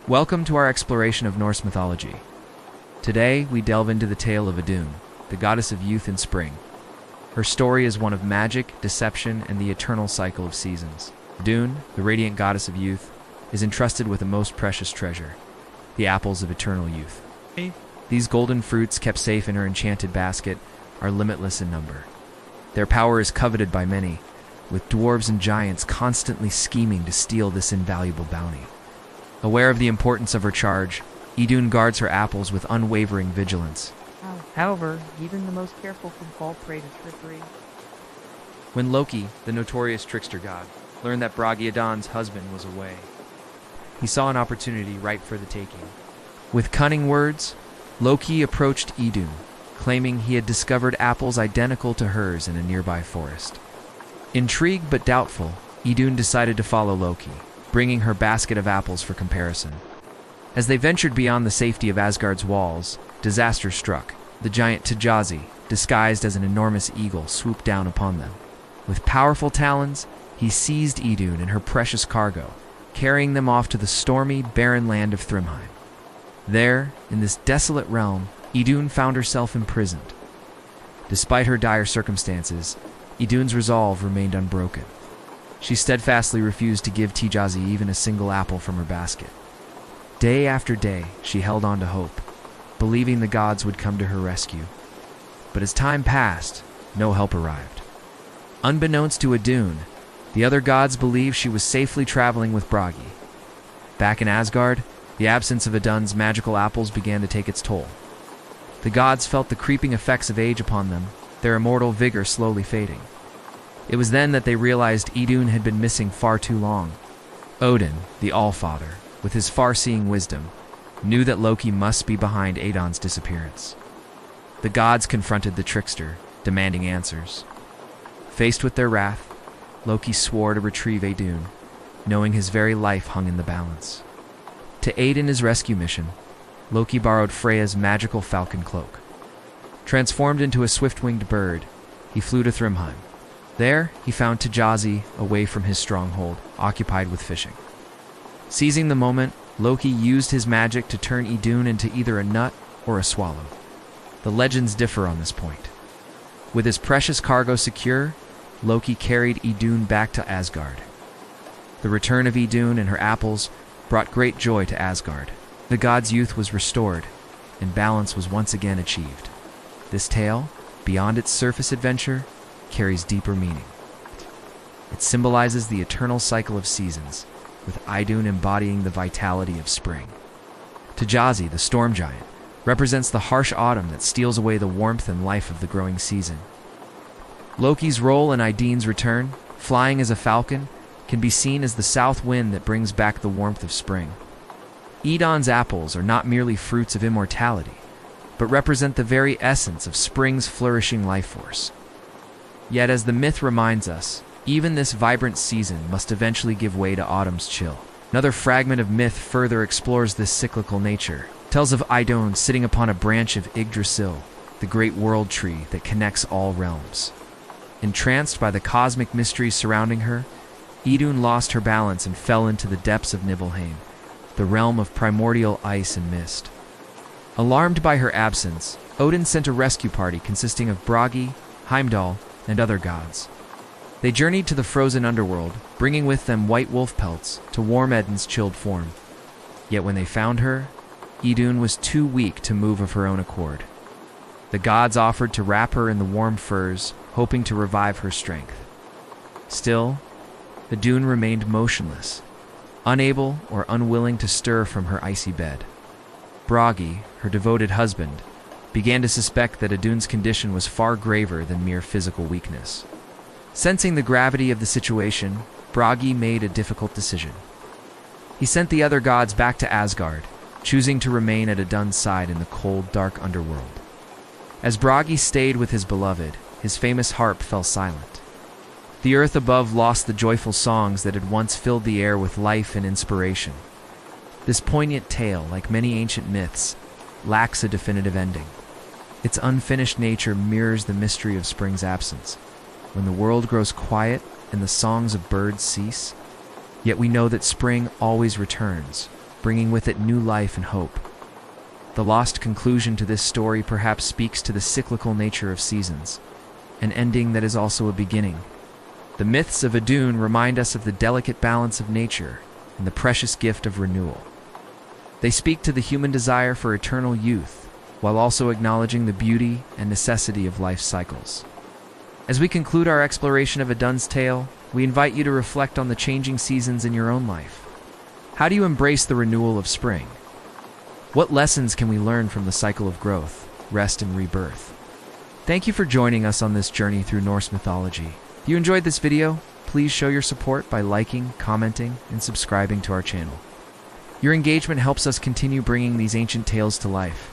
Welcome to our exploration of Norse mythology. Today, we delve into the tale of Iðunn, the goddess of youth and spring. Her story is one of magic, deception, and the eternal cycle of seasons. Iðunn, the radiant goddess of youth, is entrusted with a most precious treasure, the apples of eternal youth. These golden fruits, kept safe in her enchanted basket, are limitless in number. Their power is coveted by many, with dwarves and giants constantly scheming to steal this invaluable bounty. Aware of the importance of her charge, Iðunn guards her apples with unwavering vigilance. However, even the most careful can fall prey to trickery. When Loki, the notorious trickster god, learned that Bragi, Iðunn's husband, was away, he saw an opportunity ripe for the taking. With cunning words, Loki approached Iðunn, claiming he had discovered apples identical to hers in a nearby forest. Intrigued but doubtful, Iðunn decided to follow Loki, bringing her basket of apples for comparison. As they ventured beyond the safety of Asgard's walls, disaster struck. The giant Tjazi, disguised as an enormous eagle, swooped down upon them. With powerful talons, he seized Iðunn and her precious cargo, carrying them off to the stormy, barren land of Thrymheim. There, in this desolate realm, Iðunn found herself imprisoned. Despite her dire circumstances, Idunn's resolve remained unbroken. She steadfastly refused to give Tjazi even a single apple from her basket. Day after day, she held on to hope, believing the gods would come to her rescue. But as time passed, no help arrived. Unbeknownst to Iðunn, the other gods believed she was safely traveling with Bragi. Back in Asgard, the absence of Idunn's magical apples began to take its toll. The gods felt the creeping effects of age upon them, their immortal vigor slowly fading. It was then that they realized Iðunn had been missing far too long. Odin, the Allfather, with his far-seeing wisdom, knew that Loki must be behind Idunn's disappearance. The gods confronted the trickster, demanding answers. Faced with their wrath, Loki swore to retrieve Iðunn, knowing his very life hung in the balance. To aid in his rescue mission, Loki borrowed Freya's magical falcon cloak. Transformed into a swift-winged bird, he flew to Thrymheim. There, he found Tjazi away from his stronghold, occupied with fishing. Seizing the moment, Loki used his magic to turn Iðunn into either a nut or a swallow. The legends differ on this point. With his precious cargo secure, Loki carried Iðunn back to Asgard. The return of Iðunn and her apples brought great joy to Asgard. The god's youth was restored, and balance was once again achieved. This tale, beyond its surface adventure, carries deeper meaning. It symbolizes the eternal cycle of seasons, with Iðunn embodying the vitality of spring. Tjazi, the storm giant, represents the harsh autumn that steals away the warmth and life of the growing season. Loki's role in Idunn's return, flying as a falcon, can be seen as the south wind that brings back the warmth of spring. Iðunn's apples are not merely fruits of immortality, but represent the very essence of spring's flourishing life force. Yet as the myth reminds us, even this vibrant season must eventually give way to autumn's chill. Another fragment of myth further explores this cyclical nature. It tells of Iðunn sitting upon a branch of Yggdrasil, the great world tree that connects all realms. Entranced by the cosmic mysteries surrounding her, Iðunn lost her balance and fell into the depths of Nibelheim, the realm of primordial ice and mist. Alarmed by her absence, Odin sent a rescue party consisting of Bragi, Heimdall, and other gods. They journeyed to the frozen underworld, bringing with them white wolf pelts to warm Idunn's chilled form. Yet when they found her, Iðunn was too weak to move of her own accord. The gods offered to wrap her in the warm furs, hoping to revive her strength. Still, Iðunn remained motionless, unable or unwilling to stir from her icy bed. Bragi, her devoted husband, began to suspect that Idunn's condition was far graver than mere physical weakness. Sensing the gravity of the situation, Bragi made a difficult decision. He sent the other gods back to Asgard, choosing to remain at Idunn's side in the cold, dark underworld. As Bragi stayed with his beloved, his famous harp fell silent. The earth above lost the joyful songs that had once filled the air with life and inspiration. This poignant tale, like many ancient myths, lacks a definitive ending. Its unfinished nature mirrors the mystery of spring's absence, when the world grows quiet and the songs of birds cease. Yet we know that spring always returns, bringing with it new life and hope. The lost conclusion to this story perhaps speaks to the cyclical nature of seasons, an ending that is also a beginning. The myths of Iðunn remind us of the delicate balance of nature and the precious gift of renewal. They speak to the human desire for eternal youth, while also acknowledging the beauty and necessity of life's cycles. As we conclude our exploration of Iðunn's tale, we invite you to reflect on the changing seasons in your own life. How do you embrace the renewal of spring? What lessons can we learn from the cycle of growth, rest, and rebirth? Thank you for joining us on this journey through Norse mythology. If you enjoyed this video, please show your support by liking, commenting, and subscribing to our channel. Your engagement helps us continue bringing these ancient tales to life.